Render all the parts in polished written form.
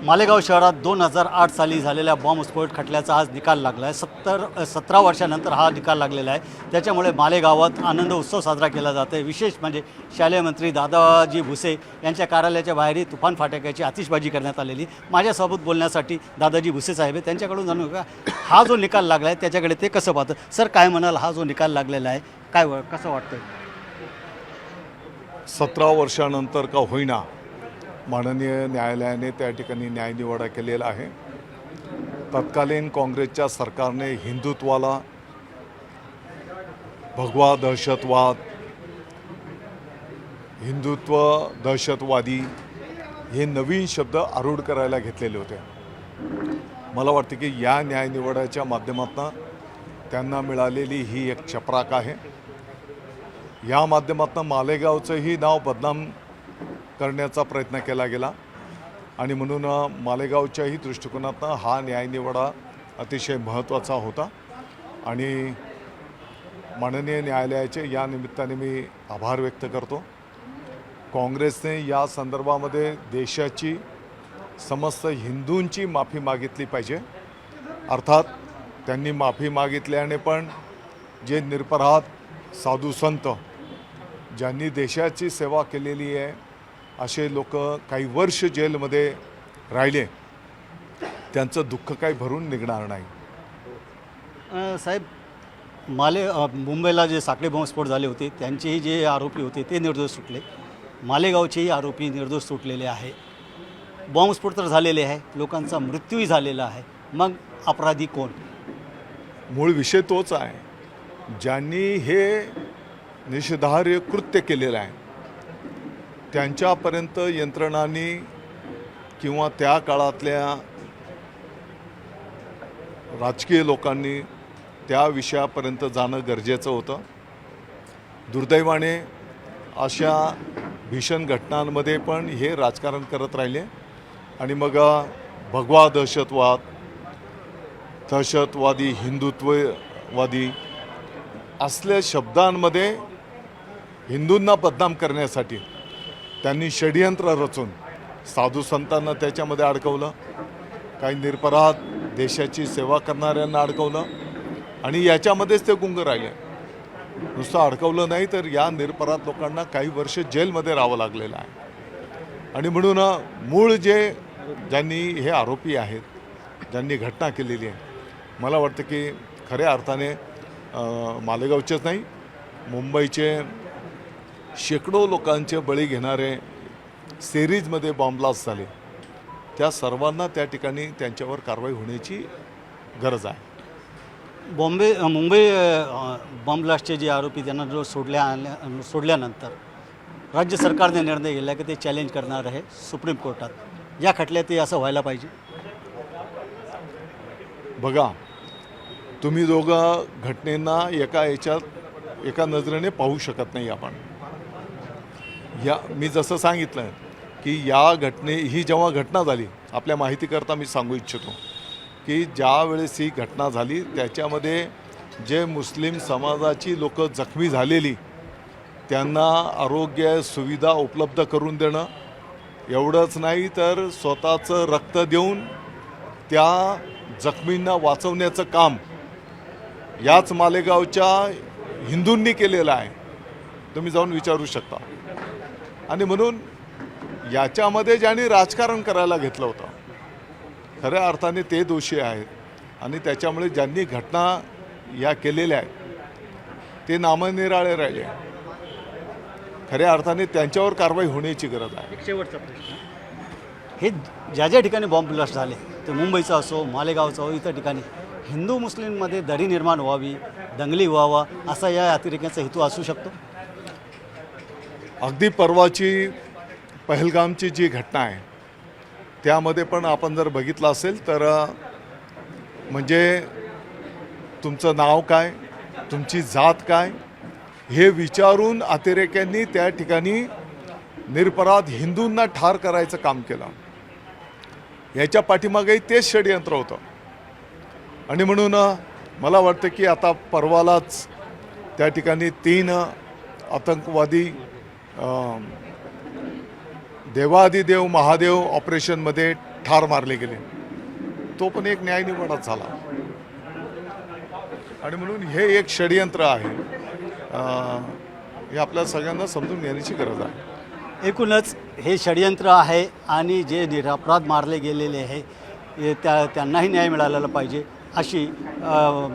मालेगाव शहरात 2008 साली झालेल्या बॉम्बस्फोट खटल्याचा आज निकाल लागला आहे. 17 वर्षानंतर हा निकाल लागलेला आहे. त्याच्यामुळे मालेगावात आनंद उत्सव साजरा केला जातो आहे. विशेष म्हणजे शालेय मंत्री दादाजी भुसे यांच्या कार्यालयाच्या बाहेरही तुफान फटाक्याची आतिषबाजी करण्यात आलेली. माझ्यासोबत बोलण्यासाठी दादाजी भुसे साहेब आहे, त्यांच्याकडून जाणून का हा जो निकाल लागला आहे त्याच्याकडे ते कसं पाहतं. सर, काय म्हणाल, हा जो निकाल लागलेला आहे कसं वाटतं? 17 वर्षानंतर का होईना माननीय न्यायालयाने त्या ठिकाणी न्यायनिवाडा केलेला आहे. तत्कालीन काँग्रेसच्या सरकारने हिंदुत्वाला भगवा दहशतवाद, हिंदुत्व दहशतवादी हे नवीन शब्द आरूढ करायला घेतलेले होते. मला वाटते की या न्यायनिवाड्याच्या माध्यमातून त्यांना मिळालेली ही एक चपराक आहे. या माध्यमातून मालेगावचंही नाव बदनाम करण्याचा प्रयत्न केला गेला आणि म्हणून मालेगावच्याही दृष्टिकोनातून हा न्यायनिवाडा अतिशय महत्त्वाचा होता आणि माननीय न्यायालयाचे या निमित्ताने मी आभार व्यक्त करतो. काँग्रेसने या संदर्भामध्ये देशाची समस्त हिंदूंची माफी मागितली पाहिजे. अर्थात त्यांनी माफी मागितल्याने पण जे निरपराध साधू संत ज्यांनी देशाची सेवा केलेली आहे असे लोक काही वर्ष जेलमध्ये राहिले, त्यांचं दुःख काही भरून निघणार नाही. साहेब, मुंबईला जे साखळी बॉम्बस्फोट झाले होते त्यांचेही जे आरोपी होते ते निर्दोष सुटले. मालेगावचेही आरोपी निर्दोष सुटलेले आहे. बॉम्बस्फोट तर झालेले आहे, लोकांचा मृत्यूही झालेला आहे. मग अपराधी कोण? मूळ विषय तोच आहे. ज्यांनी हे निषेधार्ह कृत्य केलेलं आहे त्यांच्यापर्यंत यंत्रणांनी किंवा त्या काळातल्या राजकीय लोकांनी त्या विषयापर्यंत जाणं गरजेचं होतं. दुर्दैवाने अशा भीषण घटनांमध्ये पण हे राजकारण करत राहिले आणि मग भगवा दहशतवाद, दहशतवादी, हिंदुत्ववादी असल्या शब्दांमध्ये हिंदूंना बदनाम करण्यासाठी त्यांनी षड्यंत्र रचून साधू संतांना त्याच्यामध्ये अडकवलं, काही निरपराध देशाची सेवा करणाऱ्यांना अडकवलं आणि याच्यामध्येच ते गुंग राहिले. नुसतं अडकवलं नाही तर या निरपराध लोकांना काही वर्ष जेलमध्ये राहावं लागलेलं आहे. आणि म्हणून मूळ ज्यांनी हे आरोपी आहेत, ज्यांनी घटना केलेली आहे, मला वाटतं की खऱ्या अर्थाने मालेगावचेच नाही, मुंबईचे शेकडो लोकांचे बळी घेणारे सेरीजमध्ये बॉम्ब ब्लास्ट झाले, त्या सर्वांना त्या ठिकाणी त्यांच्यावर कारवाई होण्याची गरज आहे. मुंबई बॉम्ब ब्लास्टचे जे आरोपी त्यांना जो सोडल्यानंतर राज्य सरकारने निर्णय घेतला की ते चॅलेंज करणार आहे सुप्रीम कोर्टात. या खटल्यातही असं व्हायला पाहिजे. बघा, तुम्ही दोघं घटनेंना एका नजरेने पाहू शकत नाही. आपण मी जसं सांगितलं की ही जेव्हा घटना झाली, आपल्या माहितीकरता मी सांगू इच्छितो की ज्या वेळेस ही घटना झाली त्याच्यामध्ये जे मुस्लिम समाजाची लोक जखमी झालेली त्यांना आरोग्य सुविधा उपलब्ध करून देणं, एवढंच नाही तर स्वतःचं रक्त देऊन त्या जखमींना वाचवण्याचं काम याच मालेगावच्या हिंदूंनी केलेलं आहे. तुम्ही जाऊन विचारू शकता. आणि म्हणून याच्यामध्ये ज्यांनी राजकारण करायला घेतलं होतं खऱ्या अर्थाने ते दोषी आहेत आणि त्याच्यामुळे ज्यांनी घटना या केलेल्या आहेत ते नामनिराळे राहिले. खऱ्या अर्थाने त्यांच्यावर कारवाई होण्याची गरज आहे. शेवटचा प्रश्न, हे ज्या ठिकाणी बॉम्ब ब्लास्ट झाले ते मुंबईचा असो, मालेगावचा असो, इतर ठिकाणी हिंदू मुस्लिममध्ये दरी निर्माण व्हावी, दंगली व्हावा असा या अतिरेक्याचा हेतू असू शकतो. अगदी परवाची पहलगामची जी घटना आहे त्यामध्ये पण आपण जर बघितलं असेल तर म्हणजे तुमचं नाव काय, तुमची जात काय हे विचारून अतिरेक्यांनी त्या ठिकाणी निरपराध हिंदूंना ठार करायचं काम केलं. याच्या पाठीमागेही तेच षड्यंत्र होतं. आणि म्हणून मला वाटतं की आता परवालाच त्या ठिकाणी 3 आतंकवादी देवादिदेव महादेव ऑपरेशनमध्ये ठार मारले गेले, तो पण एक न्यायनिवाडाच झाला. आणि म्हणून हे एक षडयंत्र आहे, हे आपल्या सगळ्यांना समजून घेण्याची गरज आहे. एकूणच हे षडयंत्र आहे आणि जे निरपराध मारले गेलेले आहे त्यांनाही न्याय मिळालेला पाहिजे अशी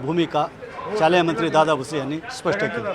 भूमिका शालेय मंत्री दादा भुसे यांनी स्पष्ट केली.